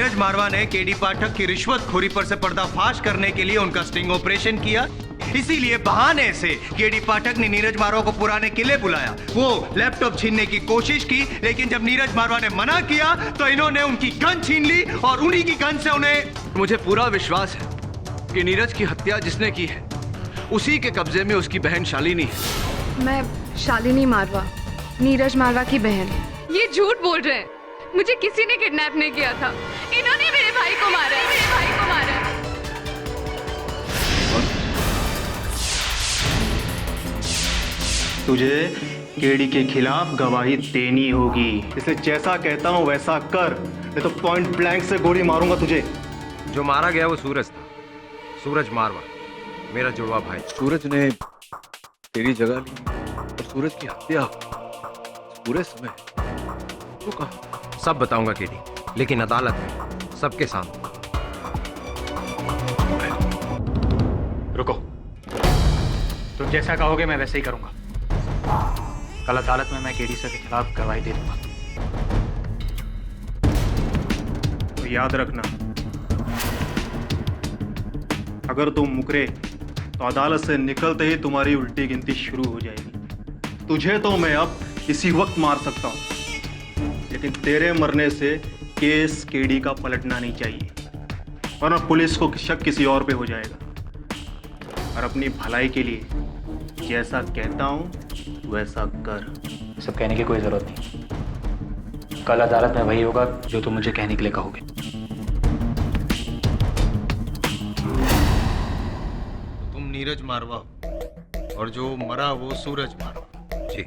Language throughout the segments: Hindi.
नीरज मारवा ने केडी पाठक की रिश्वतखोरी पर से पर्दाफाश करने के लिए उनका स्टिंग ऑपरेशन किया। इसीलिए बहाने से केडी पाठक ने नीरज मारवा को पुराने किले बुलाया। वो लैपटॉप छीनने की कोशिश की, लेकिन जब नीरज मारवा ने मना किया तो इन्होंने उनकी गन छीन ली और उन्हीं की गन से उन्हें। मुझे पूरा विश्वास है कि नीरज की हत्या जिसने की है उसी के कब्जे में उसकी बहन शालिनी है। मैं शालिनी मारवा, नीरज मारवा की बहन। ये झूठ बोल रहे हैं। मुझे किसी ने किडनैप नहीं किया था। इन्होंने मेरे भाई को मारा है, मेरे भाई को मारा है। तुझे केडी के खिलाफ गवाही देनी होगी, इसलिए जैसा कहता हूँ वैसा कर, नहीं तो पॉइंट ब्लैंक से गोली मारूंगा तुझे। जो मारा गया वो सूरज था, सूरज मारवा, मेरा जुड़वा भाई। सूरज ने तेरी जगह ली और सूरज की हत्या पूरे समय वो कहा। सब बताऊंगा केडी, लेकिन अदालत में सबके सामने। रुको, तुम जैसा कहोगे मैं वैसे ही करूंगा। कल अदालत में मैं केडी सर के खिलाफ गवाही दे दूंगा। तो याद रखना, अगर तुम मुकरे तो अदालत से निकलते ही तुम्हारी उल्टी गिनती शुरू हो जाएगी। तुझे तो मैं अब इसी वक्त मार सकता हूं, लेकिन तेरे मरने से केस केडी का पलटना नहीं चाहिए, वरना पुलिस को शक किसी और पे हो जाएगा। और अपनी भलाई के लिए जैसा कहता हूं वैसा कर। सब कहने की कोई जरूरत नहीं। कल अदालत में वही होगा जो तुम मुझे कहने के लिए कहोगे। तुम नीरज मारवा हो और जो मरा वो सूरज मारवा। जी।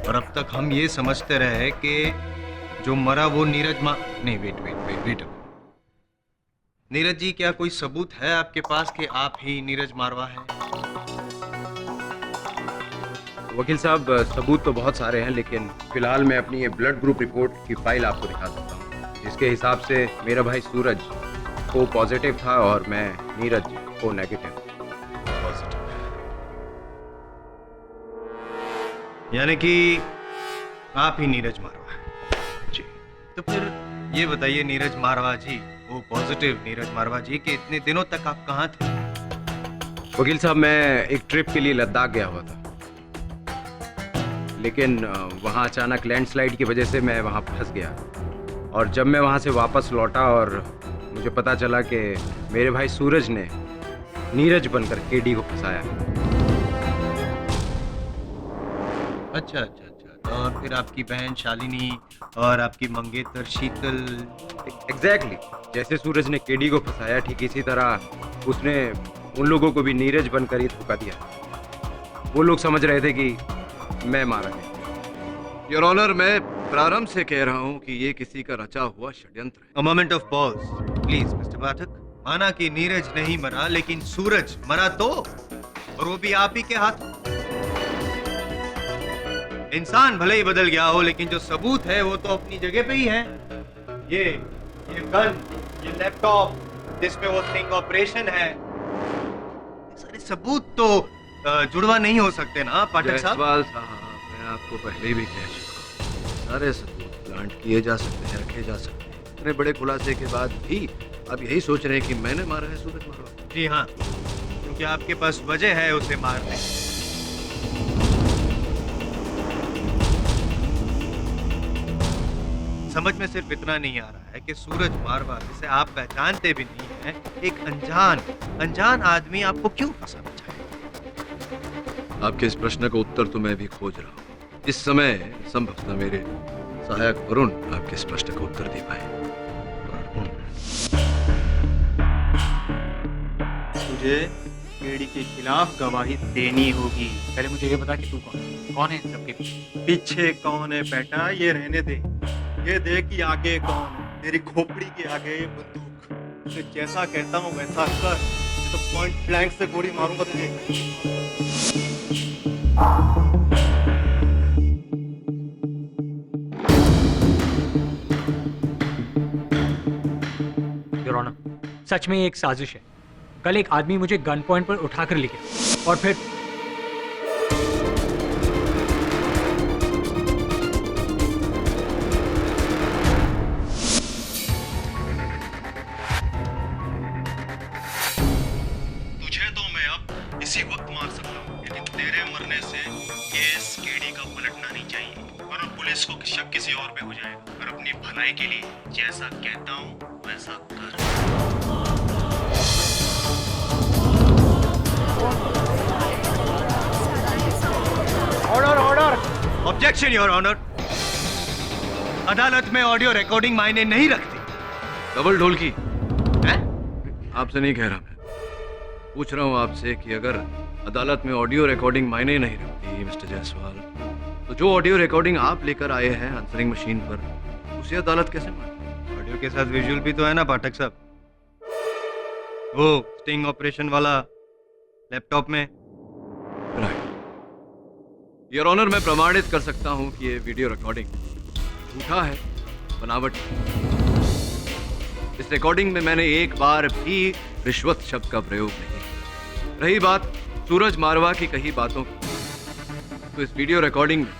और अब तक हम ये समझते रहे कि जो मरा वो नीरज नहीं, वेट। नीरज जी, क्या कोई सबूत है आपके पास कि आप ही नीरज मारवा हैं? वकील साहब, सबूत तो बहुत सारे हैं, लेकिन फिलहाल मैं अपनी ये ब्लड ग्रुप रिपोर्ट की फाइल आपको दिखा सकता हूँ, जिसके हिसाब से मेरा भाई सूरज ओ पॉजिटिव था और मैं नीरज ओ नेगेटिव। यानी कि आप ही नीरज मारवा हैं। जी। तो फिर ये बताइए नीरज मारवा जी, वो पॉजिटिव नीरज मारवा जी, कि इतने दिनों तक आप कहाँ थे? वकील साहब, मैं एक ट्रिप के लिए लद्दाख गया हुआ था, लेकिन वहाँ अचानक लैंडस्लाइड की वजह से मैं वहाँ फंस गया। और जब मैं वहाँ से वापस लौटा और मुझे पता चला कि मेरे भाई सूरज ने नीरज बनकर केडी को फंसाया। अच्छा। और फिर आपकी बहन शालिनी और आपकी मंगेतर शीतल। एग्जैक्टली, जैसे सूरज ने केडी को फंसाया, ठीक इसी तरह उसने उन लोगों को भी नीरज बनकर ही धोखा दिया। वो लोग समझ रहे थे कि मैं मारा गया। योर ऑनर, मैं प्रारंभ से कह रहा हूं कि ये किसी का रचा हुआ षड्यंत्र है। A moment of pause, please, mister Pathak. माना कि नीरज नहीं मरा, लेकिन सूरज मरा तो, और वो भी आप ही के हाथ। इंसान भले ही बदल गया हो, लेकिन जो सबूत है वो तो अपनी जगह पे ही है। ये गन, ये लैपटॉप जिसमें वो स्टिंग ऑपरेशन है, सारे सबूत तो जुड़वा नहीं हो सकते ना पाठक साहब? जयसवाल साहब, मैं आपको पहले भी कह चुका हूं, सारे सबूत प्लांट किए जा सकते हैं, रखे जा सकते हैं। इतने बड़े खुलासे के बाद भी आप यही सोच रहे हैं कि मैंने मारा है सूरज मारवा? जी हाँ, क्योंकि आपके पास वजह है उसे मारने। समझ में सिर्फ इतना नहीं आ रहा है कि सूरज मारवा, जिसे आप पहचानते भी नहीं हैं, एक अनजान आदमी आपको क्यों फंसाना चाहे? आपके इस प्रश्न का उत्तर तो मैं भी खोज रहा हूँ। इस समय संभवतः मेरे सहायक वरुण आपके इस प्रश्न का उत्तर दे पाए। तुझे केडी के खिलाफ गवाही देनी होगी। पहले मुझे ये बता कि तू कौन है इन सबके पीछे कौन है बेटा, ये रहने दे। ये देख कि आगे कौन है। तेरी खोपड़ी के आगे ये बंदूक। मैं जैसा कहता हूँ वैसा कर, तो पॉइंट ब्लैंक से गोली मारूंगा तुझे। योर ऑनर, सच में ये एक साजिश है। कल एक आदमी मुझे गन पॉइंट पर उठाकर ले गया और फिर किसी वक्त मार सकता हूँ, लेकिन तेरे मरने से केस केडी का पलटना नहीं चाहिए, वरना पुलिस को शक किसी और पे हो जाएगा। और अपनी भलाई के लिए जैसा कहता हूँ वैसा कर। Objection your honour. अदालत में ऑडियो रिकॉर्डिंग मायने नहीं रखती। डबल ढोल की हैं? आपसे नहीं कह रहा, मैं पूछ रहा हूँ आपसे कि अगर अदालत में ऑडियो रिकॉर्डिंग मायने नहीं रखती मिस्टर जायसवाल, तो जो ऑडियो रिकॉर्डिंग आप लेकर आए हैं आंसरिंग मशीन पर, उसे अदालत कैसे माने? ऑडियो के साथ विजुअल भी तो है ना पाठक साहब, वो स्टिंग ऑपरेशन वाला लैपटॉप में। राइट योर ऑनर, मैं प्रमाणित कर सकता हूं कि ये वीडियो रिकॉर्डिंग झूठा है, बनावट है। इस रिकॉर्डिंग में मैंने एक बार भी रिश्वत शब्द का प्रयोग नहीं किया। रही बात सूरज मारवा की कही बातों की, तो इस वीडियो रिकॉर्डिंग में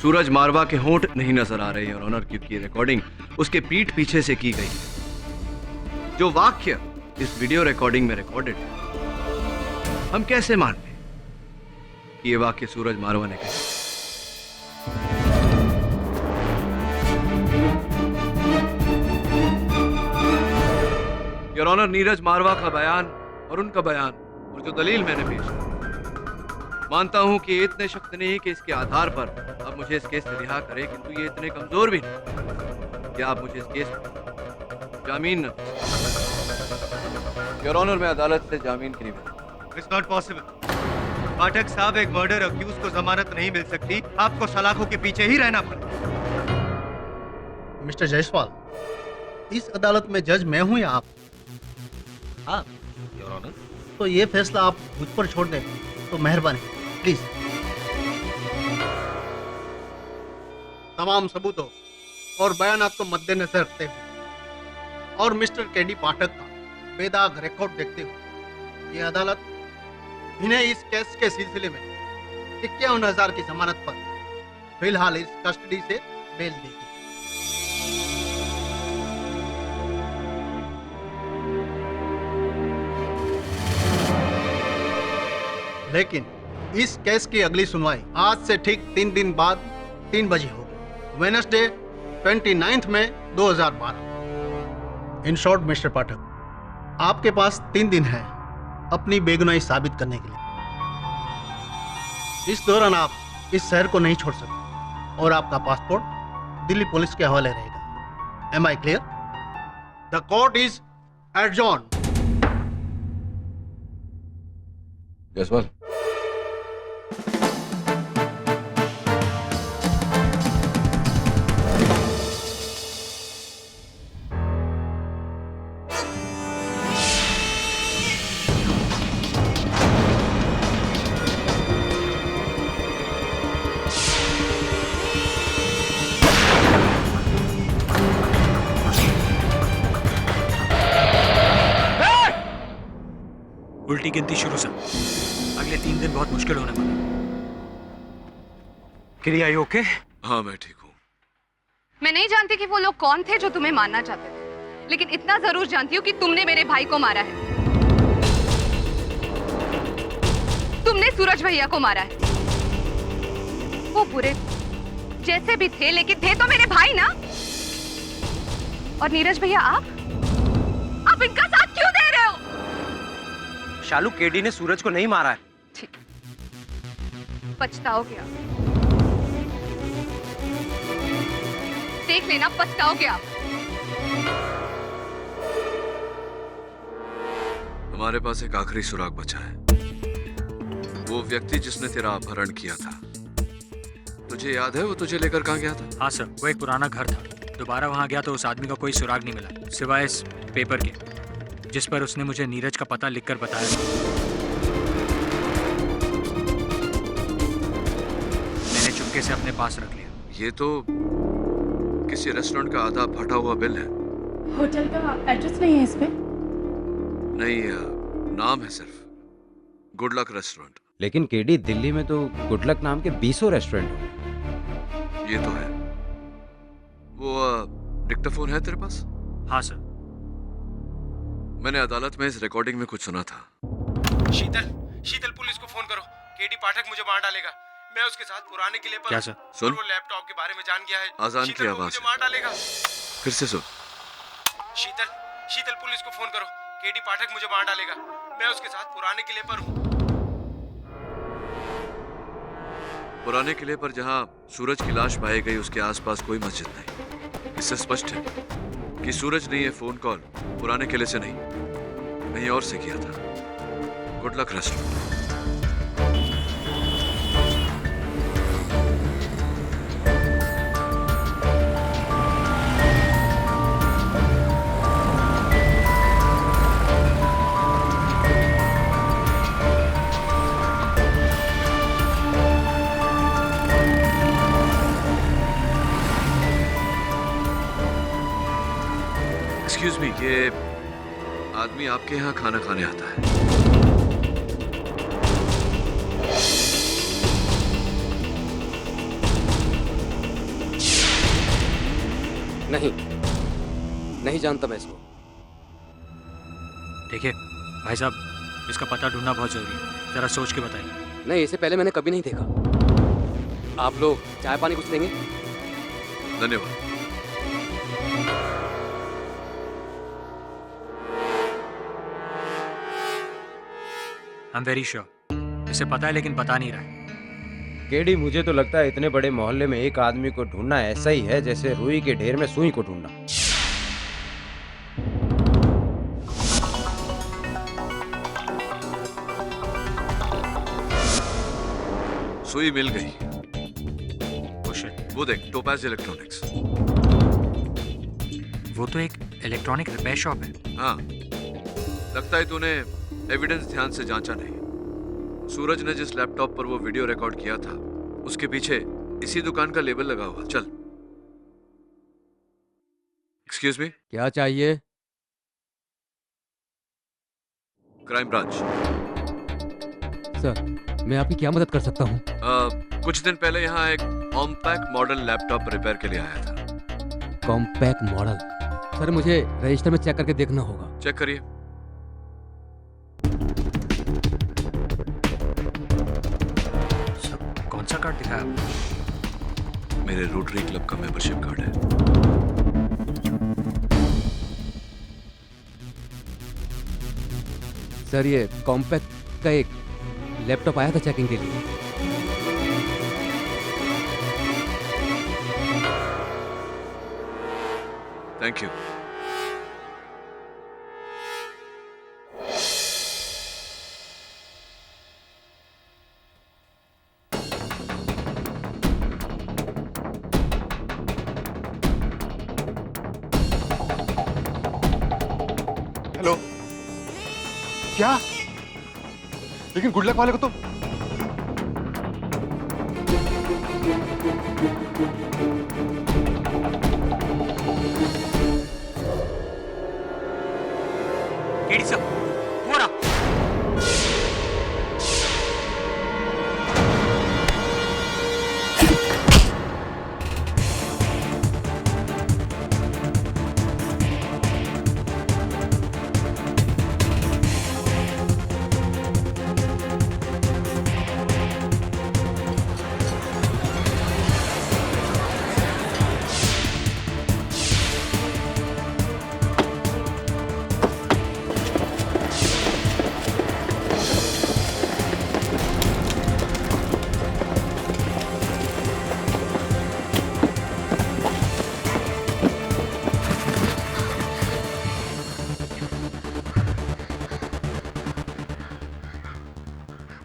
सूरज मारवा के होंठ नहीं नजर आ रहे योर ऑनर, क्योंकि रिकॉर्डिंग उसके पीठ पीछे से की गई है। जो वाक्य इस वीडियो रिकॉर्डिंग में रिकॉर्डेड है, हम कैसे मान लें कि ये वाक्य सूरज मारवा ने कहा? योर ऑनर, नीरज मारवा का बयान और उनका बयान और जो दलील मैंने पेश की, मानता हूं कि ये इतने शक्त नहीं कि इसके आधार पर आप मुझे इस केस से रिहा करें, किंतु ये इतने कमजोर भी नहीं कि आप मुझे इस केस में जामीन न। योर ऑनर, मैं अदालत से जामीन की नहीं मिली। It's not possible. पाठक साहब, एक मर्डर अक्यूज को जमानत नहीं मिल सकती, आपको सलाखों के पीछे ही रहना पड़ेगा। मिस्टर जायसवाल, इस अदालत में जज मैं हूं या आप? हाँ योर ऑनर। तो ये फैसला आप मुझ पर छोड़ दें तो मेहरबानी, प्लीज। तमाम सबूतों और बयानात को मद्देनजर रखते हुए और मिस्टर केडी पाठक का बेदाग रिकॉर्ड देखते हुए ये अदालत इन्हें इस केस के सिलसिले में 51,000 की जमानत पर फिलहाल इस कस्टडी से बेल देगी। लेकिन इस केस की अगली सुनवाई आज से ठीक 3 दिन बाद 3 बजे होगी, वेडनेसडे 29 मई 2012। इन शॉर्ट मिस्टर पाठक, आपके पास 3 दिन है अपनी बेगुनाही साबित करने के लिए। इस दौरान आप इस शहर को नहीं छोड़ सकते और आपका पासपोर्ट दिल्ली पुलिस के हवाले रहेगा। Am I clear? The court is adjourn. Jaiswal, उल्टी गिनती शुरू सर। अगले 3 दिन बहुत मुश्किल होने वाले। किरी, आई ओके? हाँ मैं ठीक हूँ। मैं नहीं जानती कि वो लोग कौन थे जो तुम्हें मारना चाहते थे, लेकिन इतना जरूर जानती हूँ कि तुमने मेरे भाई को मारा है। तुमने सूरज भैया को मारा है। वो बुरे जैसे भी थे, लेकिन थे तो मेरे भाई ना। और नीरज भैया, आप इनका साथ क्यों दे रहे हो? शालू, केडी ने सूरज को नहीं मारा है। ठीक, पछताओगे आप। देख लेना, पछताओगे आप। हमारे पास एक आखिरी सुराग बचा है, वो व्यक्ति जिसने तेरा अपहरण किया था। तुझे याद है वो तुझे लेकर कहाँ गया था? हाँ सर, वो एक पुराना घर था। दोबारा वहाँ गया तो उस आदमी का कोई सुराग नहीं मिला, सिवाय इस पेपर के जिस पर उसने मुझे नीरज का पता लिखकर बताया। मैंने चुपके से अपने पास रख लिया। ये तो किसी रेस्टोरेंट का आधा फटा हुआ बिल है। होटल का एड्रेस नहीं है इस पे? नहीं, नाम है सिर्फ गुड लक रेस्टोरेंट। लेकिन केडी, दिल्ली में तो गुड लक नाम के 20 रेस्टोरेंट हैं। ये तो है। वो डिक्टाफोन है तेरे पास? हाँ सर। मैंने अदालत में इस रिकॉर्डिंग में कुछ सुना था। शीतल पुलिस को फोन करो। केडी पाठक मुझे मार डालेगा। मैं उसके साथ पुराने किले पर क्या सर? सुन। और वो लैपटॉप के बारे में जान गया है। आजान शीतल की वो आवाज मुझे है। मार डालेगा। फिर से सुन। शीतल पुलिस को फोन करो। केडी पाठक मुझे मार डालेगा। मैं उसके साथ पुराने किले पर हूँ। पुराने किले पर जहां सूरज की लाश पाई गई उसके आसपास कोई मस्जिद नहीं। इससे स्पष्ट है कि सूरज ने यह फोन कॉल पुराने किले से नहीं, कहीं और से किया था। गुड लक रसूल। एक्सक्यूज मी, ये आदमी आपके यहाँ खाना खाने आता है? नहीं जानता मैं इसको। देखिए भाई साहब, इसका पता ढूंढना बहुत जरूरी है, जरा सोच के बताइए। नहीं, इसे पहले मैंने कभी नहीं देखा। आप लोग चाय पानी कुछ लेंगे? धन्यवाद। आई एम वेरी श्योर इसे पता है, लेकिन बता नहीं रहा है। केडी, मुझे तो लगता है इतने बड़े मोहल्ले में एक आदमी को ढूंढना ऐसा ही है जैसे रुई के ढेर में सुई को ढूंढना। सुई मिल गई। Oh shit, वो देख, टोपाज इलेक्ट्रॉनिक्स। वो तो एक इलेक्ट्रॉनिक रिपेयर शॉप है। हाँ, लगता है तूने एविडेंस ध्यान से जांचा नहीं। सूरज ने जिस लैपटॉप पर वो वीडियो रिकॉर्ड किया था उसके पीछे इसी दुकान का लेबल लगा हुआ। चल। एक्सक्यूज मी, क्या चाहिए? Crime branch. सर, मैं आपकी क्या मदद कर सकता हूँ? कुछ दिन पहले यहाँ एक कॉम्पैक्ट मॉडल लैपटॉप रिपेयर के लिए आया था। Compact model? सर, मुझे रजिस्टर में चेक करके देखना होगा। चेक करिए। सर, कौन सा कार्ड दिखाया आपने? मेरे रोटरी क्लब का मेंबरशिप कार्ड है। सर, ये कॉम्पैक्ट का एक लैपटॉप आया था चेकिंग के लिए। Thank you. हेलो। क्या? लेकिन गुड लक वाले को तो केडी साहब, वो रहा।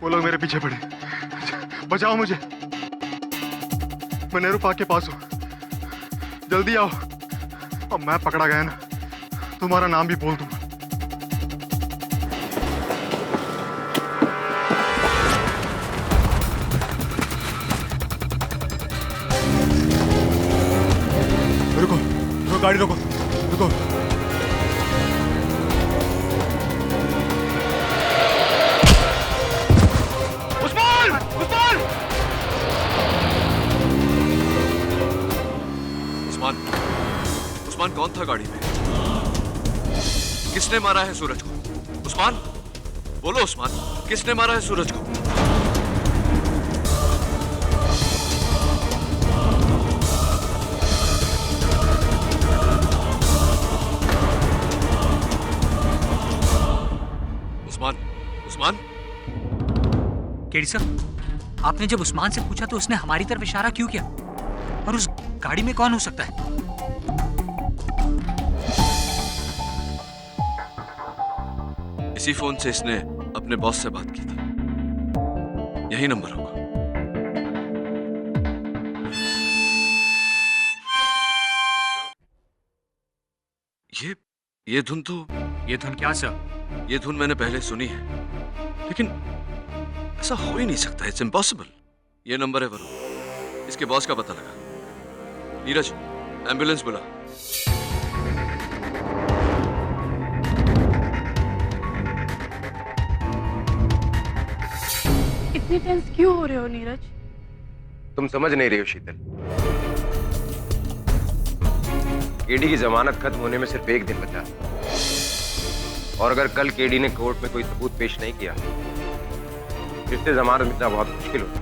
वो लोग मेरे पीछे पड़े। बचाओ मुझे। मैं नेहरू पार्क के पास हूँ। जल्दी आओ। अब मैं पकड़ा गया ना, तुम्हारा नाम भी बोल दूंगा। रुको, रुको, गाड़ी रोको, रुको। उस्मान कौन था गाड़ी में? किसने मारा है सूरज को? उस्मान, बोलो उस्मान, किसने मारा है सूरज को? केडी सर, आपने जब उस्मान से पूछा तो उसने हमारी तरफ इशारा क्यों किया? और उस गाड़ी में कौन हो सकता है? इसी फोन से इसने अपने बॉस से बात की थी। यही नंबर होगा। ये धुन तो ये धुन क्या सर? ये धुन मैंने पहले सुनी है, लेकिन ऐसा हो ही नहीं सकता। It's impossible. ये नंबर है वरुण, इसके बॉस का पता लगा। नीरज, एम्बुलेंस बुला। इतने टेंस क्यों हो रहे हो नीरज? तुम समझ नहीं रही हो शीतल। केडी की जमानत खत्म होने में सिर्फ एक दिन बचा, और अगर कल केडी ने कोर्ट में कोई सबूत पेश नहीं किया, फिर से जमानत मिलना बहुत मुश्किल होगा।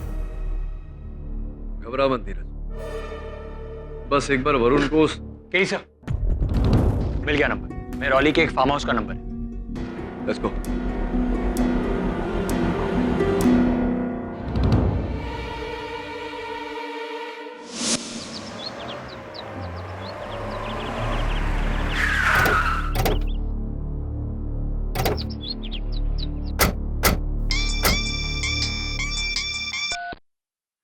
घबरा मत नीरज, बस एक बार वरुण को केडी सर, मिल गया नंबर। मेरौली के एक फार्म हाउस का नंबर है। Let's go.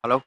हेलो,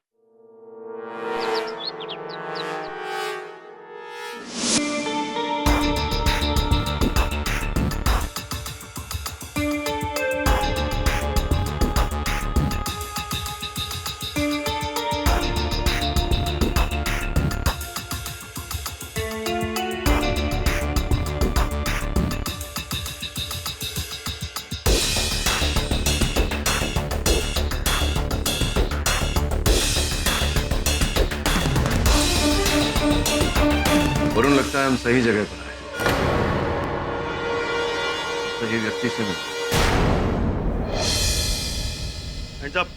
वरुण, लगता है हम सही जगह पर आए, सही व्यक्ति से मिले। Hands up.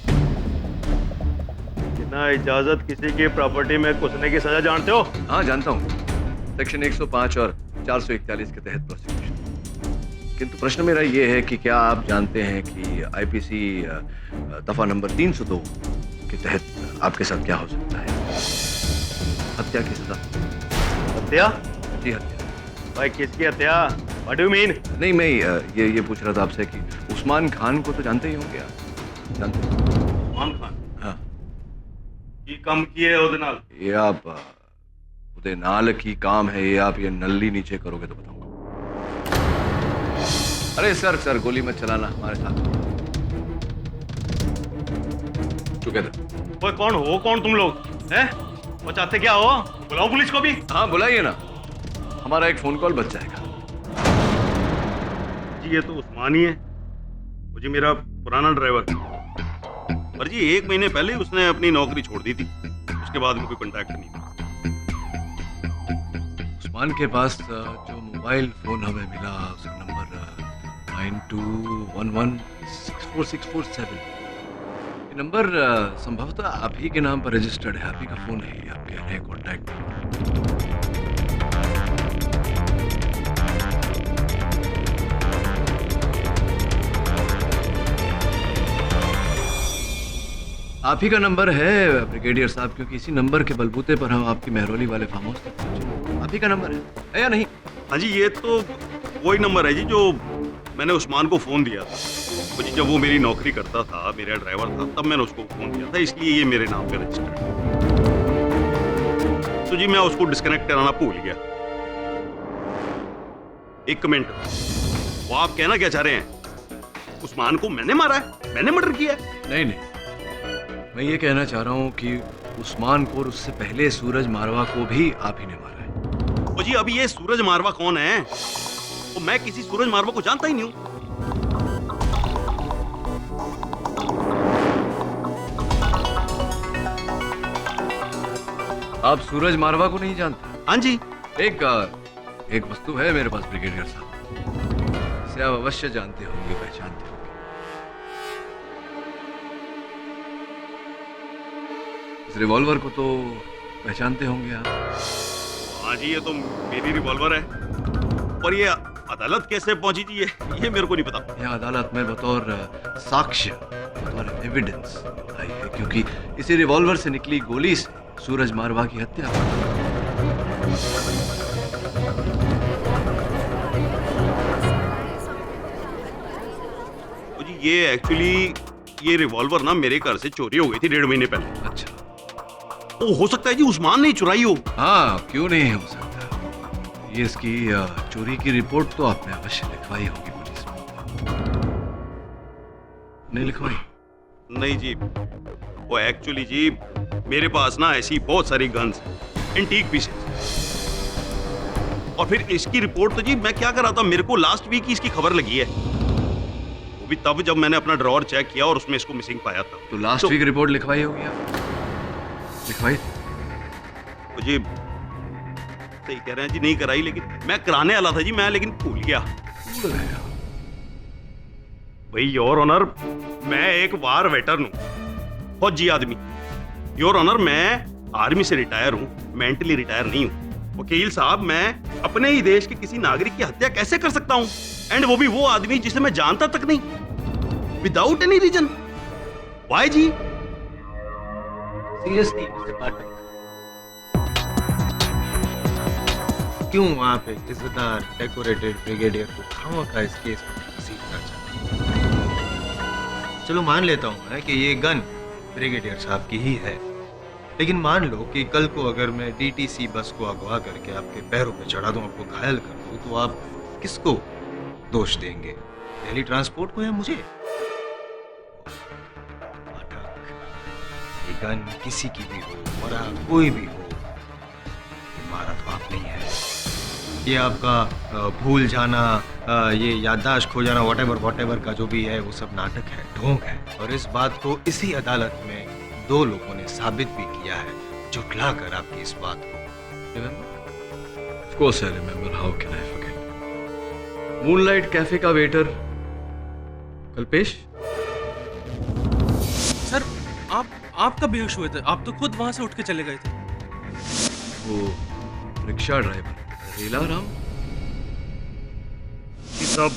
बिना इजाजत किसी की प्रॉपर्टी में घुसने की सजा जानते हो? हाँ, जानता हूँ। सेक्शन 105 और 441 के तहत प्रोसिक्यूशन। किंतु प्रश्न मेरा ये है कि क्या आप जानते हैं कि आईपीसी दफा नंबर 302 के तहत आपके साथ क्या हो सकता है? हत्या की सजा। हत्या? जी, हत्या। भाई किसकी हत्या? What do you mean? नहीं, मैं ये पूछ रहा था आपसे कि उस्मान खान को तो जानते ही होंगे आप। जानते हैं? उस्मान खान? हाँ। की कम किए ਉਹਦੇ ਨਾਲ? ये आप उदय नाल की काम है, ये आप ये नल्ली नीचे करोगे तो बताऊंगा। अरे सर गोली मत चलाना हमारे साथ। टुगेदर। ओए कौन हो? कौन तुम लोग हैं? वो चाहते क्या हो? बुलाओ पुलिस को भी। हाँ, बुलाइए ना, हमारा एक फोन कॉल बच जाएगा। जी ये तो उस्मान ही है, वो जी मेरा पुराना ड्राइवर। पर जी 1 महीने पहले उसने अपनी नौकरी छोड़ दी थी, उसके बाद में कोई कांटेक्ट नहीं था। उस्मान के पास जो मोबाइल फोन हमें मिला, उसका नंबर 9211646447। ये नंबर संभवतः आप ही के नाम पर रजिस्टर्ड है, आप ही का फोन है, आपके नए कॉन्टैक्ट। आप ही का नंबर है ब्रिगेडियर साहब, क्योंकि इसी नंबर के बलबूते पर हम आपकी मेहरौली वाले फार्म हाउस तक पहुंचे। आप ही का नंबर है या नहीं? हाँ जी, ये तो वही नंबर है जी जो मैंने उस्मान को फोन दिया था। तो जी जब वो मेरी नौकरी करता था, मेरा ड्राइवर था, तब मैंने उसको फोन दिया था, इसलिए ये मेरे नाम पे रजिस्टर्ड है। तो जी मैं उसको डिस्कनेक्ट कराना भूल गया। एक मिनट, वो आप कहना क्या चाह रहे हैं? उस्मान को मैंने मारा है? मैंने मर्डर किया है? नहीं, मैं ये कहना चाह रहा हूँ कि उस्मान को और उससे पहले सूरज मारवा को भी आप ही ने मारा है। ओ जी अभी ये सूरज मारवा कौन है? तो मैं किसी सूरज मारवा को जानता ही नहीं हूँ। आप सूरज मारवा को नहीं जानते? हाँ जी। एक वस्तु है मेरे पास ब्रिगेडियर साहब, इसे आप अवश्य जानते होंगे, पहचानते होंगे। इस रिवॉल्वर को तो पहचानते होंगे आप। हाँ जी, ये तो मेरी रिवॉल्वर है। और ये अदालत कैसे पहुंची जी? ये मेरे को नहीं पता। यह अदालत में बतौर साक्ष्य, बतौर और एविडेंस आई है, क्योंकि इसी रिवॉल्वर से निकली गोली से सूरज मारवा की हत्या हुई। जी ये एक्चुअली ये रिवॉल्वर ना मेरे घर से चोरी हो गई थी 1.5 महीने पहले। अच्छा, वो हो सकता है जी उस्मान ने चुराई हो। हाँ, क्यों नहीं हो सकता। ये इसकी चोरी की रिपोर्ट तो आपने अवश्य लिखवाई होगी पुलिस में। नहीं लिखवाई? नहीं जी, वो एक्चुअली जी मेरे पास ना ऐसी बहुत सारी गन्स एंटीक पीसेस, और फिर इसकी रिपोर्ट तो जी मैं क्या कर रहा था, मेरे को लास्ट वीक ही इसकी खबर लगी है, वो भी तब जब मैंने अपना ड्रॉअर चेक किया और उसमें इसको मिसिंग पाया था। तो लास्ट वीक रिपोर्ट लिखवाई होगी आप? लिखवाई? जी सही कह रहे हैं जी, नहीं कराई, लेकिन मैं कराने वाला था जी, मैं लेकिन भूल गया। भाई योर ऑनर, मैं एक वार वेटरन हूं, फौजी आदमी। योर ऑनर, मैं आर्मी से रिटायर हूं, मेंटली रिटायर नहीं हूं। वकील साहब, मैं अपने ही देश के किसी नागरिक की हत्या कैसे कर सकता हूं, एंड वो भी वो आदमी जिसे मैं जानता तक नहीं, विदाउट एनी रीजन? व्हाई जी? सीरियसली मिस्टर पाठक, क्यों आप एक इज्जतदार डेकोरेटेड ब्रिगेडियर को खामखा इस केस में घसीटना चाहते हैं? चलो मान लेता हूं कि ये गन ब्रिगेडियर साहब की ही है, लेकिन मान लो कि कल को अगर मैं डीटीसी बस को अगवा करके आपके पैरों पे चढ़ा दूं, आपको घायल कर दूं, तो आप किसको दोष देंगे, दिल्ली ट्रांसपोर्ट को या मुझे? पाठक, ये गन किसी की भी हो, मरा कोई भी हो, मारा तो आप नहीं है। ये आपका भूल जाना, ये याददाश्त खो जाना, वॉटेवर का जो भी है, वो सब नाटक है, ढोंग है, और इस बात को इसी अदालत में 2 लोगों ने साबित भी किया है, झुठला कर आपकी इस बात को। Of course I remember, how can I forget? Moonlight cafe का वेटर कल्पेश? सर, आप कब बेहोश हुए थे? आप तो खुद वहां से उठ के चले गए थे। वो रिक्शा ड्राइवर रेला राम साहब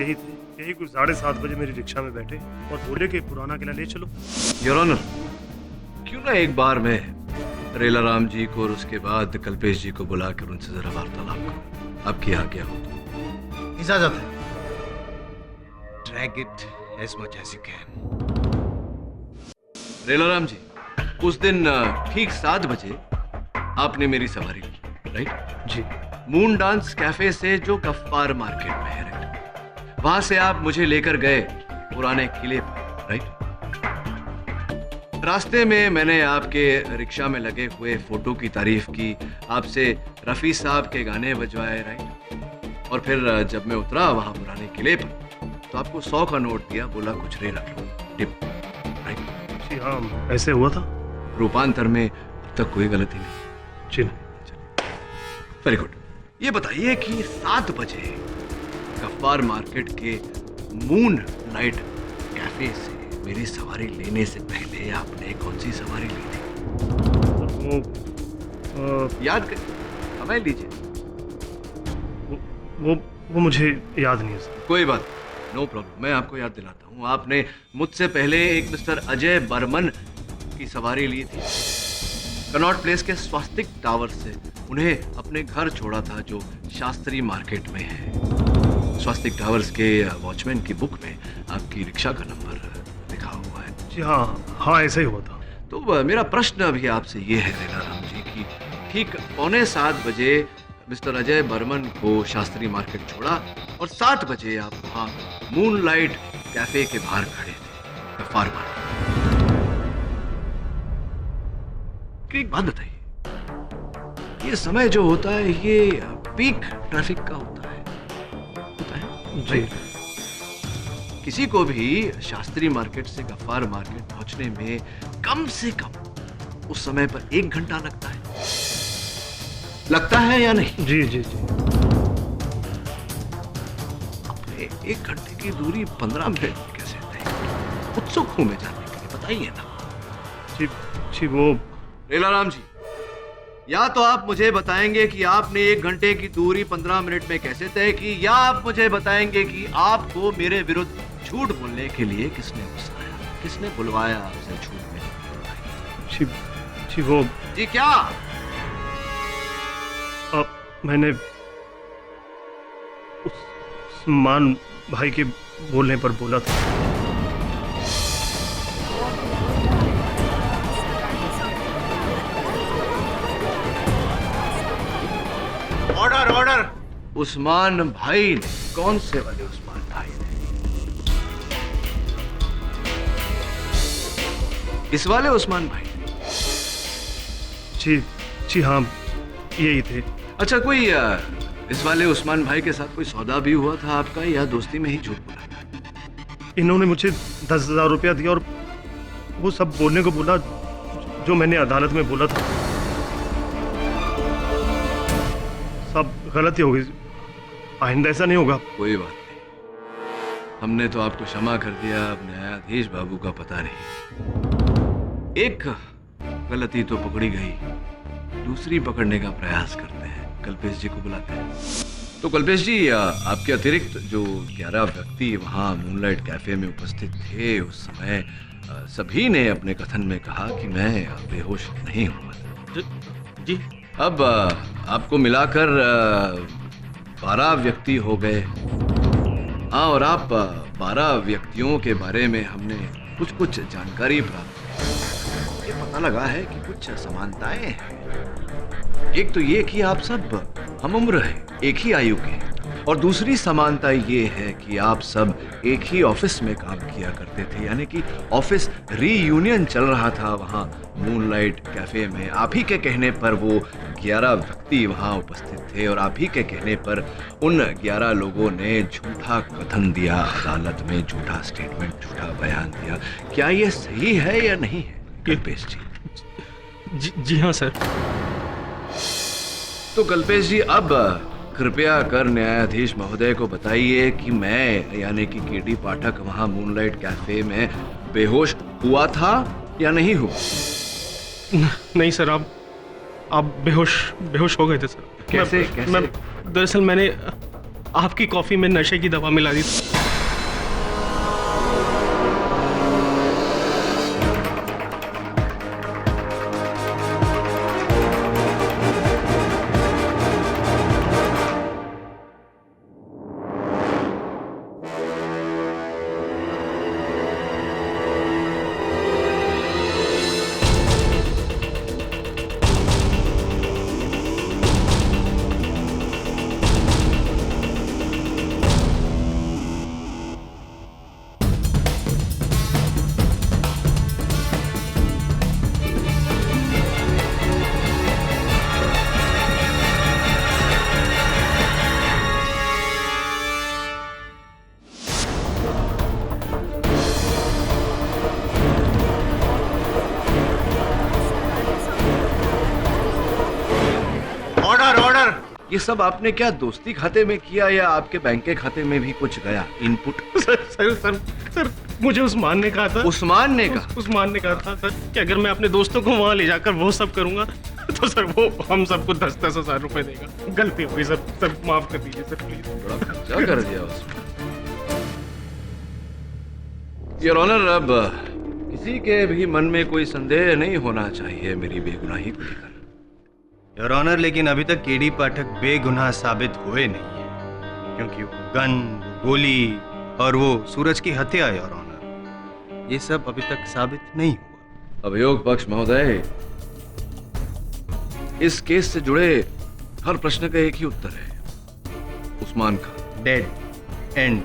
यही थे, यही कुछ 7:30 बजे मेरी रिक्शा में बैठे और बोले कि पुराना किला ले चलो। योर ऑनर, क्यों ना एक बार मैं रेला राम जी को और उसके बाद कल्पेश जी को बुलाकर उनसे जरा वार्तालाप करूं, आपकी आज्ञा हो तो। इजाजत है। Drag it as much as you can. रेला राम जी, उस दिन ठीक 7 बजे आपने मेरी सवारी ली, राइट? जी। मून डांस कैफे से जो गफ्फार मार्केट में है, राइट? वहां से आप मुझे लेकर गए पुराने किले पर, राइट? रास्ते में मैंने आपके रिक्शा में लगे हुए फोटो की तारीफ की, आपसे रफी साहब के गाने बजवाए, राइट? और फिर जब मैं उतरा वहां पुराने किले पर, तो आपको 100 का नोट दिया, बोला कुछ रे रख लो, टिप, राइट? जी हाँ, ऐसे हुआ था। रूपांतर में अब तक कोई गलती नहीं? जी। Very good. ये बताइए कि 7 बजे गफ्फार मार्केट के मून नाइट कैफे से मेरी सवारी लेने से पहले आपने कौन सी सवारी ली थी? याद कर, समय लीजिए। वो मुझे याद नहीं है सर। कोई बात, नो प्रॉब्लम, मैं आपको याद दिलाता हूँ। आपने मुझसे पहले एक मिस्टर अजय बर्मन की सवारी ली थी, कनॉट प्लेस के स्वास्तिक टावर से उन्हें अपने घर छोड़ा था, जो शास्त्री मार्केट में है। स्वास्तिक टावर्स के वॉचमैन की बुक में आपकी रिक्शा का नंबर लिखा हुआ है। जी हाँ, ऐसा ही हुआ था। तो मेरा प्रश्न अभी आपसे ये है रेला राम जी कि ठीक 6:45 बजे मिस्टर अजय बर्मन को शास्त्री मार्केट छोड़ा और 7 बजे आप वहाँ मूनलाइट कैफे के बाहर खड़े थे, गफ्फार मार्केट। एक बात बताइए, ये समय जो होता है ये पीक ट्रैफिक का होता है जी। किसी को भी शास्त्री मार्केट से गफ्फार मार्केट पहुंचने में कम से कम उस समय पर 1 घंटा लगता है या नहीं? जी। अपने 1 घंटे की दूरी 15 मिनट में कैसे तय की? उत्सुक हूं मैं जानने के लिए, बताइए ना। जी वो रेला राम जी, या तो आप मुझे बताएंगे कि आपने 1 घंटे की दूरी 15 मिनट में कैसे तय की, या आप मुझे बताएंगे कि आपको मेरे विरुद्ध झूठ बोलने के लिए किसने उकसाया। किसने बुलवाया आपसे झूठ में? जी वो जी क्या? मैंने उस्मान भाई के बोलने पर बोला था। Order order. उस्मान भाई ने? कौन से वाले उस्मान भाई ने? इस वाले उस्मान भाई ने? जी हाँ, यही थे। अच्छा, कोई इस वाले उस्मान भाई के साथ कोई सौदा भी हुआ था आपका, या दोस्ती में ही झूठ बोला? इन्होंने मुझे 10,000 रुपया दिया और वो सब बोलने को बोला जो मैंने अदालत में बोला था। सब गलती हो गई, आइंदा ऐसा नहीं होगा। कोई बात नहीं, हमने तो आपको क्षमा कर दिया। अब न्यायाधीश बाबू का पता नहीं। एक गलती तो पकड़ी गई, दूसरी पकड़ने का प्रयास करते हैं। कल्पेश जी को बुलाते हैं। तो कल्पेश जी, आपके अतिरिक्त जो 11 व्यक्ति वहाँ मूनलाइट कैफे में उपस्थित थे उस समय, सभी ने अपने कथन में कहा कि मैं बेहोश नहीं हुआ। जी। अब आपको मिलाकर 12 व्यक्ति हो गए। हाँ, और आप 12 व्यक्तियों के बारे में हमने कुछ जानकारी प्राप्त की। ये पता लगा है कि कुछ समानताएं हैं। एक तो ये कि आप सब हम उम्र हैं, एक ही आयु के, और दूसरी समानता ये है कि आप सब एक ही ऑफिस में काम किया करते थे, यानी कि ऑफिस रीयूनियन चल रहा था वहाँ मूनलाइट कैफे में। आप ही के कहने पर वो 11 व्यक्ति वहाँ उपस्थित थे, और आप ही के कहने पर उन 11 लोगों ने झूठा कथन दिया अदालत में, झूठा स्टेटमेंट, झूठा बयान दिया। क्या ये सही है या नहीं है कल्पेश जी? जी हाँ सर। तो कल्पेश जी, अब कृपया कर न्यायाधीश महोदय को बताइए कि मैं यानी कि केडी पाठक वहां मूनलाइट कैफे में बेहोश हुआ था या नहीं हुआ? नहीं सर, आप बेहोश हो गए थे सर। कैसे? दरअसल मैंने आपकी कॉफी में नशे की दवा मिला दी थी। ये सब आपने क्या दोस्ती खाते में किया या आपके बैंक के खाते में भी कुछ गया इनपुट? सर, मुझे उस्मान ने कहा था। उस्मान ने कहा? उस्मान ने कहा था सर कि अगर मैं अपने दोस्तों को वहाँ ले जाकर वो सब करूंगा तो सर वो हम सबको 10-10 हजार रुपए देगा। गलती हो गई सर, माफ कर दीजिए सर प्लीज। बड़ा खर्चा कर दिया उसमें। योर ऑनर, अब किसी के भी मन में कोई संदेह नहीं होना चाहिए मेरी बेगुनाही को लेकर। योर ऑनर, लेकिन अभी तक केडी पाठक बेगुनाह साबित हुए नहीं है, क्योंकि वो गन, गोली और वो सूरज की हत्या, योर ऑनर, ये सब अभी तक साबित नहीं हुआ। अभियोग पक्ष महोदय, इस केस से जुड़े हर प्रश्न का एक ही उत्तर है। उस्मान खान डेड एंड,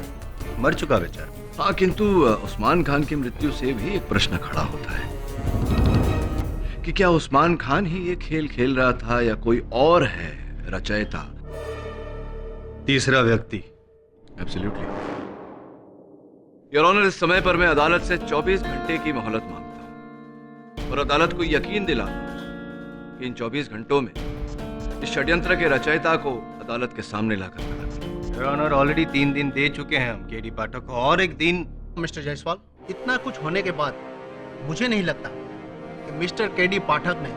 मर चुका बेचारा। हाँ, किंतु उस्मान खान की मृत्यु से भी एक प्रश्न खड़ा होता है कि क्या उस्मान खान ही ये खेल खेल रहा था या कोई और है रचयिता, तीसरा व्यक्ति? एब्सोल्युटली योर ऑनर, इस समय पर मैं अदालत से 24 घंटे की मोहलत मांगता हूं और अदालत को यकीन दिलाता हूं कि इन 24 घंटों में इस षड्यंत्र के रचयिता को अदालत के सामने लाकर खड़ा करें। योर ऑनर, ऑलरेडी 3 दिन दे चुके हैं हम केडी पाठक को, और एक दिन। मिस्टर जायसवाल, इतना कुछ होने के बाद मुझे नहीं लगता कि मिस्टर केडी पाठक ने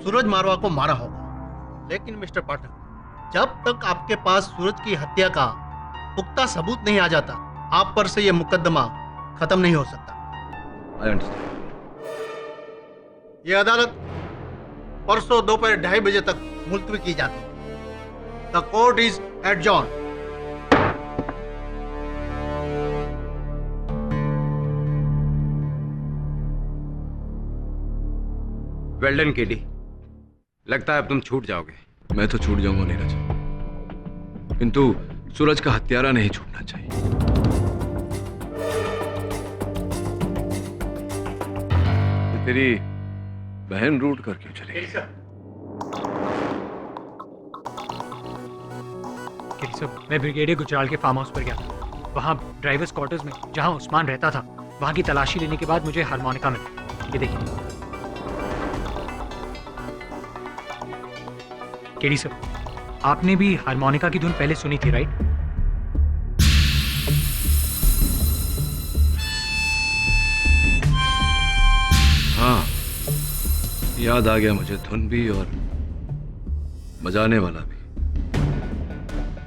सूरज मारवा को मारा होगा। लेकिन मिस्टर पाठक, जब तक आपके पास सूरज की हत्या का पुख्ता सबूत नहीं आ जाता, आप पर से यह मुकदमा खत्म नहीं हो सकता। I understand. ये अदालत परसों दोपहर 2:30 बजे तक मुलतवी की जाती है। The court is adjourn. Well done KD. लगता है अब तुम छूट जाओगे। मैं तो छूट जाऊंगा नीरज, किंतु सूरज का हत्यारा नहीं छूटना चाहिए। तो तेरी बहन रूट कर क्यों चली गई? मैं ब्रिगेडियर गुजराल के फार्म हाउस पर गया। वहाँ ड्राइवर्स क्वार्टर्स में जहाँ उस्मान रहता था, वहाँ की तलाशी लेने के बाद मुझे हारमोनिका मिला। ये देखिए केडी सर, आपने भी हारमोनिका की धुन पहले सुनी थी, राइट? हाँ, याद आ गया मुझे, धुन भी और बजाने वाला भी।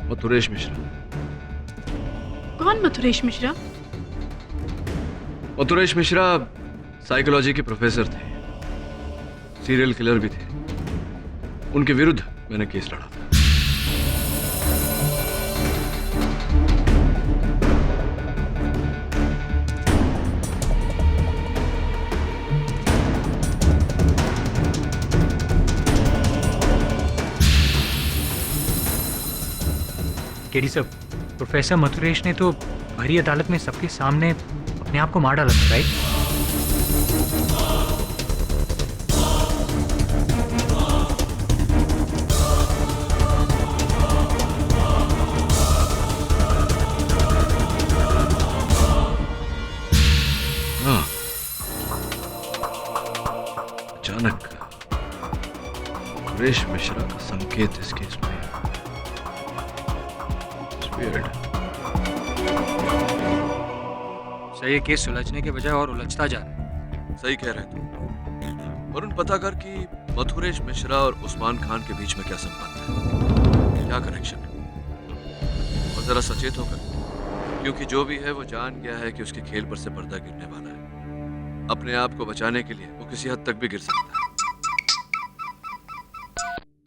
मथुरेश मिश्रा। कौन मथुरेश मिश्रा? मथुरेश मिश्रा साइकोलॉजी के प्रोफेसर थे, सीरियल किलर भी थे। उनके विरुद्ध मैंने केस लड़ा था। केडी सर, प्रोफेसर मथुरेश ने तो भरी अदालत में सबके सामने अपने आप को मार डाला था, राइट? हाँ, अचानक मथुरेश मिश्रा का संकेत इस केस में। सर, ये केस सुलझने के बजाय और उलझता जा रहा है। सही कह रहे तुम। वरुण, पता कर कि मथुरेश मिश्रा और उस्मान खान के बीच में क्या संबंध है, क्या कनेक्शन है। और जरा सचेत होकर, क्योंकि जो भी है वो जान गया है कि उसके खेल पर से पर्दा गिरने वाला है। अपने आप को बचाने के लिए वो किसी हद तक भी गिर सकता है।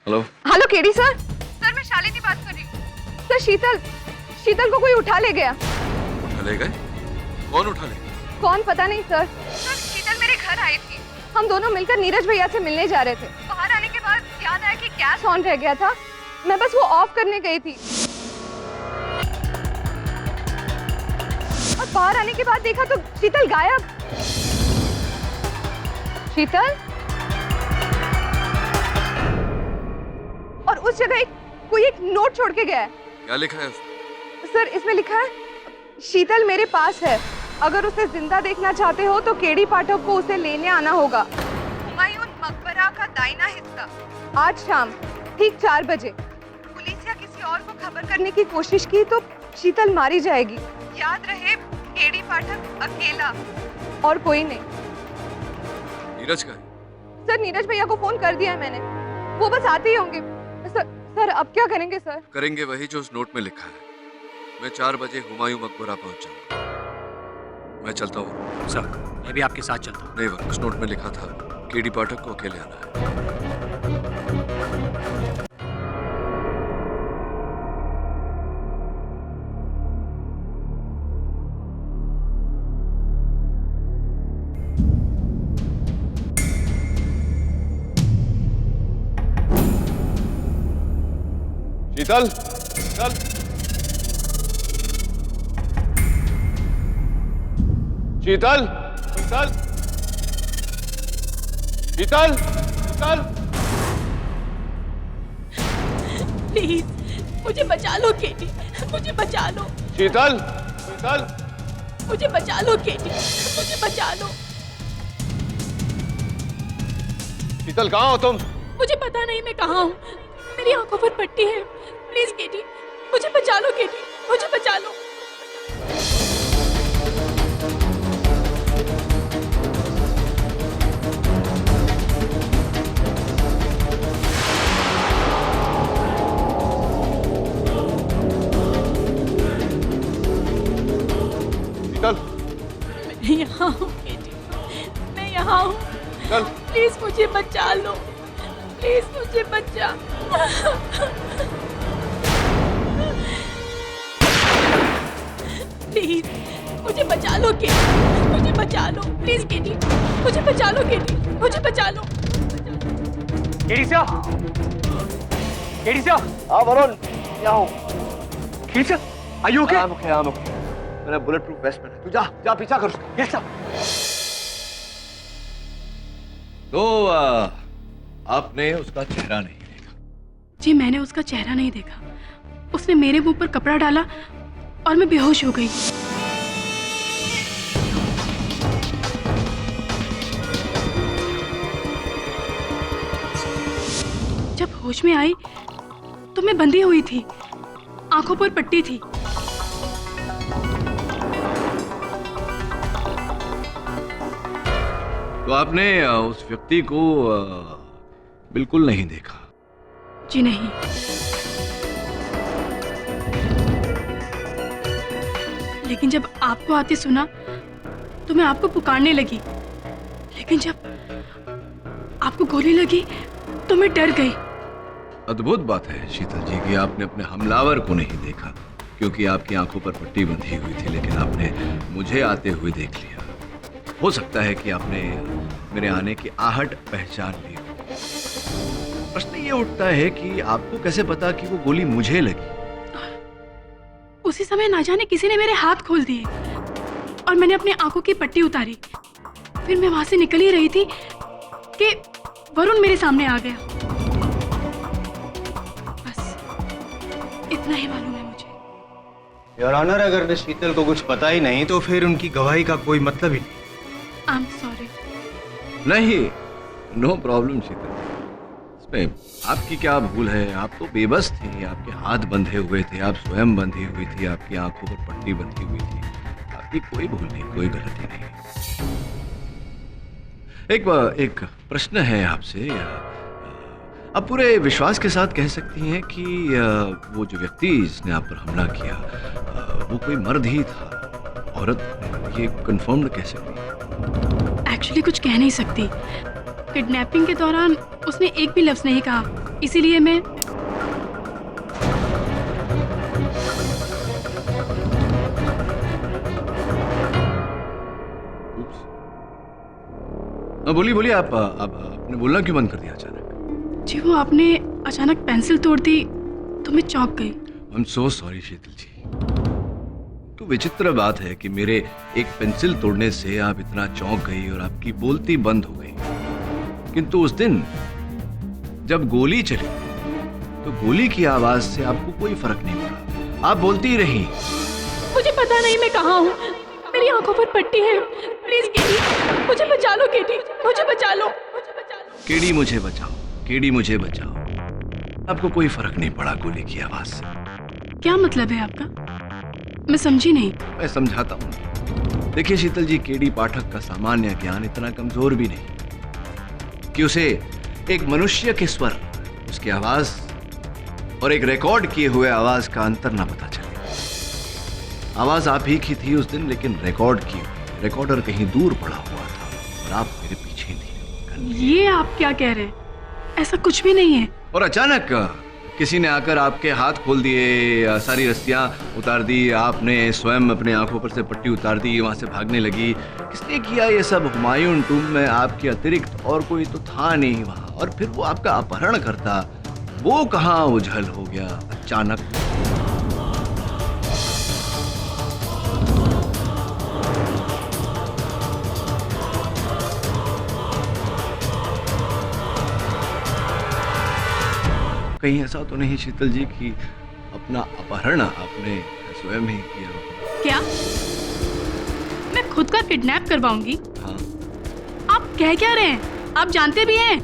Hello hello KD sir. Sir, मैं शालिनी बात कर रही हूँ। सर, शीतल को कोई उठा ले गया। उठा ले गए? कौन उठा ले गया? कौन पता नहीं सर। सर, शीतल मेरे घर आई थी। हम दोनों मिलकर नीरज भैया से मिलने जा रहे थे। बाहर आने के बाद याद आया कि गैस ऑन रह गया था। मैं बस वो ऑफ करने गई थी और बाहर आने के बाद देखा तो शीतल गायब। शीतल, और उस जगह कोई एक नोट छोड़ के गया है। क्या लिखा है उसमें? सर, इसमें लिखा है, शीतल मेरे पास है। अगर उसे जिंदा देखना चाहते हो तो केडी पाठक को उसे लेने आना होगा। हुमायूं मकबरा का दाहिना हिस्सा, आज शाम ठीक 4 बजे। पुलिस या किसी और को खबर करने की कोशिश की तो शीतल मारी जाएगी। याद रहे, केडी पाठक अकेला और कोई नहीं। नीरज का है? सर, नीरज भैया को फोन कर दिया है मैंने, वो बस आते ही होंगे। सर, अब क्या करेंगे सर? करेंगे वही जो उस नोट में लिखा है। मैं 4 बजे हुमायूं मकबरा पहुंच जाऊंगा। मैं चलता हूँ। सर, मैं भी आपके साथ चलता हूँ। नहीं वरुण, उस नोट में लिखा था केडी पाठक को अकेले आना है। शीतल, शीतल, शीतल, शीतल, शीतल, शीतल। प्लीज मुझे बचा लो केडी, मुझे बचा लो। शीतल, शीतल, मुझे बचा लो केडी, मुझे बचा लो। शीतल, कहाँ हो तुम? मुझे पता नहीं मैं कहाँ हूँ। मेरी आंखों पर पट्टी है। प्लीज केडी, मुझे बचा लो केडी, मुझे बचा लो। शीतल, मैं यहाँ हूँ केडी, कहाँ हूँ? प्लीज मुझे बचा लो, प्लीज मुझे बचा। प्लीज मुझे बचा लो केटी, मुझे बचा लो प्लीज केटी, मुझे बचा लो केटी, मुझे बचा लो। KD sir, KD sir. हाँ वरुण, क्या हूँ? KD sir, are you okay? I'm okay. मैंने बुलेट प्रूफ वेस्ट पहना है। तू जा पीछा कर उसका। Yes sir. तो आपने उसका चेहरा नहीं देखा? जी मैंने उसका चेहरा नहीं देखा। उसने मेरे मुंह पर कपड़ा डाला और मैं बेहोश हो गई। जब होश में आई तो मैं बंधी हुई थी, आंखों पर पट्टी थी। तो आपने उस व्यक्ति को बिल्कुल नहीं देखा? जी नहीं। लेकिन जब आपको आते सुना तो मैं आपको पुकारने लगी, लेकिन जब आपको गोली लगी तो मैं डर गई। अद्भुत बात है शीतल जी कि आपने अपने हमलावर को नहीं देखा, क्योंकि आपकी आंखों पर पट्टी बंधी हुई थी, लेकिन आपने मुझे आते हुए देख लिया। हो सकता है कि आपने मेरे आने की आहट पहचान ली। प्रश्न ये उठता है कि आपको कैसे पता कि वो गोली मुझे लगी? उसी समय ना जाने किसी ने मेरे हाथ खोल दिए और मैंने अपनी आंखों की पट्टी उतारी। फिर मैं वहां से निकल ही रही थी कि वरुण मेरे सामने आ गया। बस इतना ही मालूम है मुझे। योर ऑनर, अगर शीतल को कुछ पता ही नहीं तो फिर उनकी गवाही का कोई मतलब ही नहीं। I am sorry. नहीं, नो प्रॉब्लम शीतल। इसमें आपकी क्या भूल है? आप तो बेबस थी, आपके हाथ बंधे हुए थे, आप स्वयं बंधी हुई थी, आपकी आंखों पर पट्टी बंधी हुई थी। आपकी कोई भूल नहीं, कोई गलती नहीं। एक प्रश्न है आपसे। आप पूरे विश्वास के साथ कह सकती हैं कि वो जो व्यक्ति जिसने आप पर हमला किया वो कोई मर्द ही था, औरत? ये कंफर्म्ड कह सकती हैं? एक्चुअली कुछ कह नहीं सकती। किडनैपिंग के दौरान उसने एक भी लफ्ज नहीं कहा, इसीलिए मैं बोलिए आप आपने बोलना क्यों बंद कर दिया अचानक? जी वो आपने अचानक पेंसिल तोड़ दी तो मैं चौंक गई। आई एम सो सॉरी शीतल जी। तो विचित्र बात है कि मेरे एक पेंसिल तोड़ने से आप इतना चौंक गई और आपकी बोलती बंद हो गई, किंतु उस दिन जब गोली चली तो गोली की आवाज से आपको कोई फर्क नहीं पड़ा, आप बोलती रही। मुझे पता नहीं मैं कहाँ हूँ, मेरी आंखों पर पट्टी है, प्लीज केडी मुझे बचा लो, केडी मुझे बचा लो। केडी मुझे बचाओ, केडी मुझे बचाओ। आपको कोई फर्क नहीं पड़ा गोली की आवाज से। क्या मतलब है आपका? मैं समझी नहीं। मैं समझाता हूँ। देखिए शीतल जी, केडी पाठक का सामान्य ज्ञान इतना कमजोर भी नहीं कि उसे एक मनुष्य के स्वर, उसकी आवाज और एक रिकॉर्ड किए हुए आवाज का अंतर ना पता चले। आवाज आप ही की थी उस दिन, लेकिन रिकॉर्ड की हुई रिकॉर्डर कहीं दूर पड़ा हुआ था और आप मेरे पीछे थी। ये आप क्या कह रहे हैं? ऐसा कुछ भी नहीं है। और अचानक किसी ने आकर आपके हाथ खोल दिए, सारी रस्सियां उतार दी, आपने स्वयं अपने आंखों पर से पट्टी उतार दी, वहां से भागने लगी। किसने किया ये सब? हुमायूं टूम में आपके अतिरिक्त और कोई तो था नहीं वहां। और फिर वो आपका अपहरण करता, वो कहाँ उछल हो गया अचानक। कहीं ऐसा तो नहीं शीतल जी कि अपना अपहरण आपने स्वयं ही किया? क्या मैं खुद का किडनैप करवाऊंगी? हाँ। आप कह क्या रहे हैं? आप जानते भी हैं।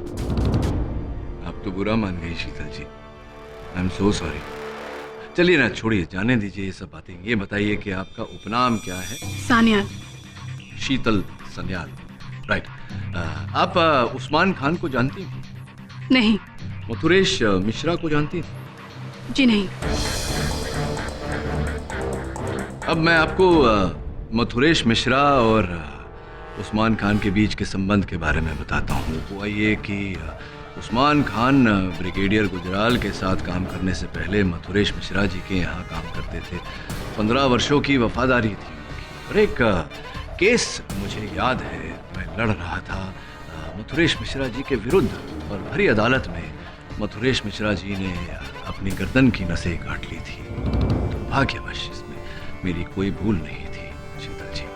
आप तो बुरा मान गई शीतल जी। I am so sorry. चलिए ना, छोड़िए, जाने दीजिए ये सब बातें। ये बताइए कि आपका उपनाम क्या है? सानियाल। शीतल सन्याल, राइट। आप उस्मान खान को जानती हैं? नहीं। मथुरेश मिश्रा को जानती हैं? जी नहीं। अब मैं आपको मथुरेश मिश्रा और उस्मान खान के बीच के संबंध के बारे में बताता हूँ। हुआ ये कि उस्मान खान ब्रिगेडियर गुजराल के साथ काम करने से पहले मथुरेश मिश्रा जी के यहाँ काम करते थे। 15 वर्षों की वफादारी थी उनकी। और एक केस मुझे याद है, मैं लड़ रहा था मथुरेश मिश्रा जी के विरुद्ध और भरी अदालत में मथुरेश मिश्रा जी ने अपनी गर्दन की नसें काट ली थी। दुर्भाग्यवश इसमें मेरी कोई भूल नहीं थी शीतल जी।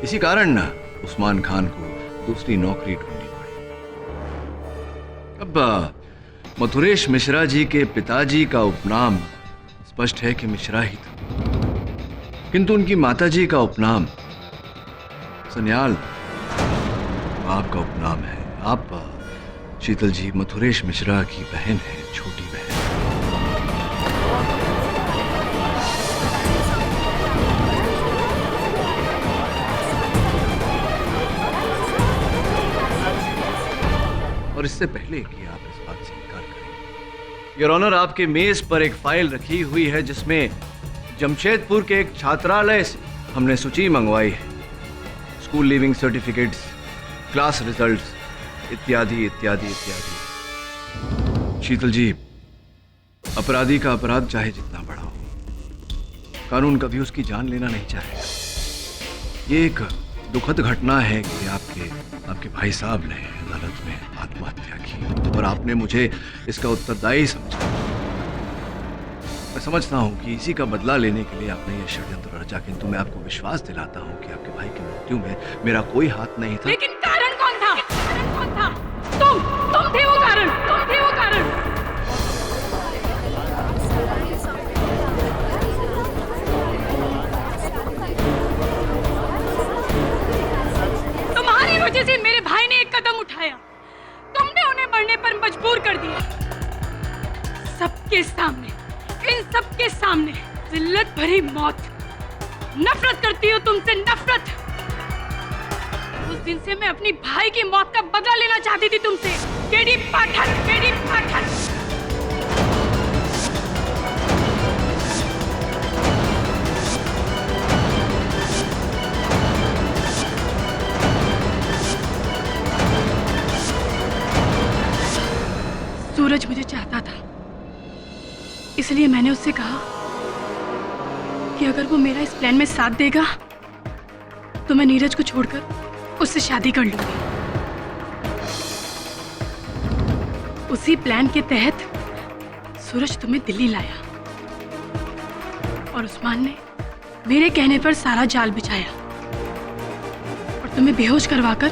इसी कारण उस्मान खान को दूसरी नौकरी ढूंढनी पड़ी। अब मथुरेश मिश्रा जी के पिताजी का उपनाम स्पष्ट है कि मिश्रा ही था, किंतु उनकी माताजी का उपनाम सन्याल आपका उपनाम है। आप शीतल जी मथुरेश मिश्रा की बहन है, छोटी बहन। और इससे पहले कि आप इस बात से इनकार करें, योर ऑनर, आपके मेज पर एक फाइल रखी हुई है जिसमें जमशेदपुर के एक छात्रालय से हमने सूची मंगवाई है। School living certificates, class results, इत्यादि इत्यादि इत्यादि। शीतल जी, अपराधी का अपराध चाहे जितना बड़ा हो, कानून कभी उसकी जान लेना नहीं चाहेगा। ये एक दुखद घटना है कि आपके भाई साहब ने अदालत में आत्महत्या की और आपने मुझे इसका उत्तरदायी समझा। मैं समझता हूं कि इसी का बदला लेने के लिए आपने ये षड्यंत्र रचा, किंतु मैं आपको विश्वास दिलाता हूं कि आपके भाई की मृत्यु में मेरा कोई हाथ नहीं था। लेकिन कारण कौन था? कारण कौन था? तुम थे वो कारण, तुम थे वो कारण। तुम्हारी वजह से मेरे भाई ने एक कदम उठाया, तुमने उन्हें मरने पर मजबूर कर दिया। सबके सामने, इन सबके सामने जिल्लत भरी मौत। नफरत करती हूँ तुमसे, नफरत। उस दिन से मैं अपनी भाई की मौत का बदला लेना चाहती थी तुमसे, केडी पाठक, केडी पाठक। सूरज मुझे चाहता था, इसलिए मैंने उससे कहा कि अगर वो मेरा इस प्लान में साथ देगा तो मैं नीरज को छोड़कर उससे शादी कर लूंगी। उसी प्लान के तहत सूरज तुम्हें दिल्ली लाया और उस्मान ने मेरे कहने पर सारा जाल बिछाया और तुम्हें बेहोश करवाकर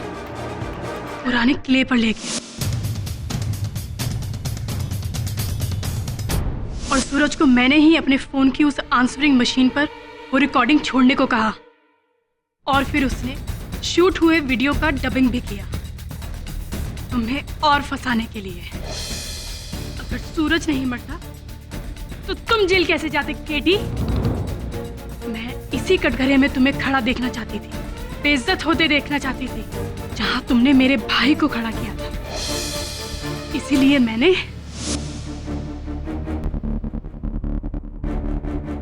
पुराने किले पर ले गया। और सूरज को मैंने ही अपने फोन की उस आंसरिंग मशीन पर वो रिकॉर्डिंग छोड़ने को कहा और फिर उसने शूट हुए वीडियो का डबिंग भी किया, तुम्हें और फंसाने के लिए। अगर सूरज नहीं मरता तो तुम जेल कैसे जाते केडी? मैं इसी कटघरे में तुम्हें खड़ा देखना चाहती थी, बेइज्जत होते देखना चाहती थी, जहां तुमने मेरे भाई को खड़ा किया था। इसीलिए मैंने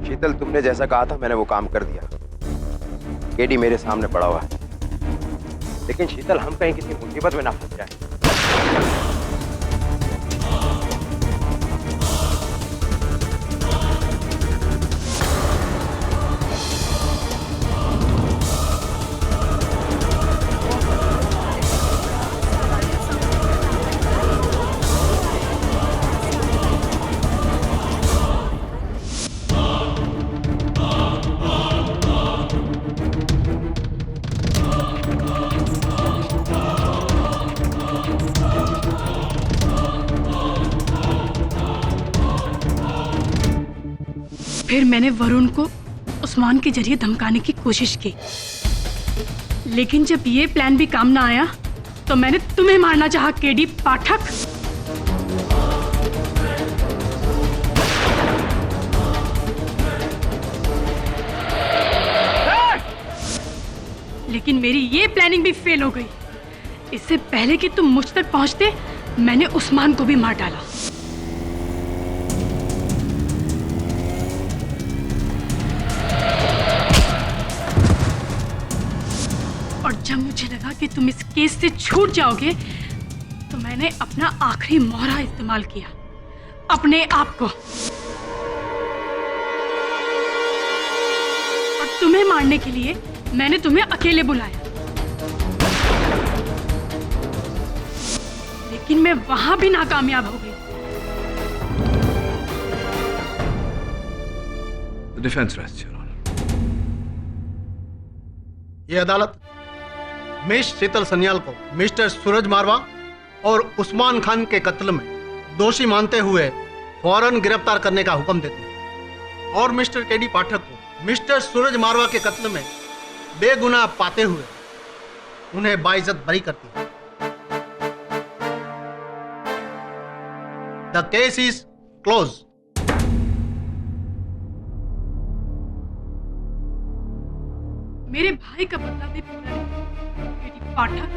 शीतल, तुमने जैसा कहा था मैंने वो काम कर दिया। केडी मेरे सामने पड़ा हुआ है, लेकिन शीतल हम कहीं किसी मुसीबत में ना फंस जाए। फिर मैंने वरुण को उस्मान के जरिए धमकाने की कोशिश की, लेकिन जब ये प्लान भी काम ना आया तो मैंने तुम्हें मारना चाहा केडी पाठक। लेकिन मेरी ये प्लानिंग भी फेल हो गई। इससे पहले कि तुम मुझ तक पहुंचते मैंने उस्मान को भी मार डाला। और जब तुम इस केस से छूट जाओगे तो मैंने अपना आखिरी मोहरा इस्तेमाल किया अपने आप को, और तुम्हें मारने के लिए मैंने तुम्हें अकेले बुलाया, लेकिन मैं वहां भी नाकामयाब हो गई। Defence rest your honour. ये अदालत मिस शीतल सन्याल को मिस्टर सूरज मारवा और उस्मान खान के कत्ल में दोषी मानते हुए फौरन गिरफ्तार करने का हुक्म देती है और मिस्टर केडी पाठक को मिस्टर सूरज मारवा के कत्ल में बेगुनाह पाते हुए उन्हें बाइज्जत बरी करती है। The case is close. मेरे भाई का बदला भी पूरा नहीं, केडी पाठक,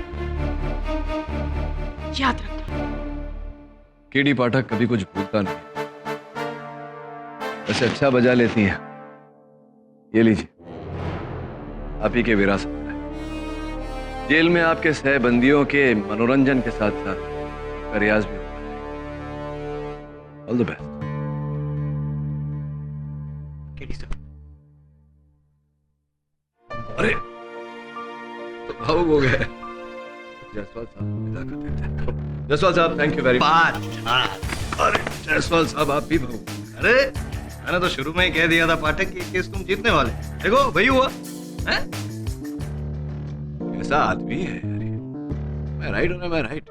याद रखना। केडी पाठक कभी कुछ भूलता नहीं, वैसे अच्छा बजा लेती हैं। ये लीजिए, आप ही के विरासत में है। जेल में आपके सह बंदियों के मनोरंजन के साथ साथ का रियाज भी होता है। All the best. KD sir. अरे तो भावुक हो गए। जायसवाल साहब विदा कर देते हैं। जायसवाल साहब थैंक यू वेरी मच। अरे जायसवाल साहब आप भी भावुक। अरे मैंने तो शुरू में ही कह दिया था पाठक कि केस तुम जीतने वाले। देखो वही हुआ है? कैसा आदमी है यार ये। मैं राइट हूं ना, मैं राइट।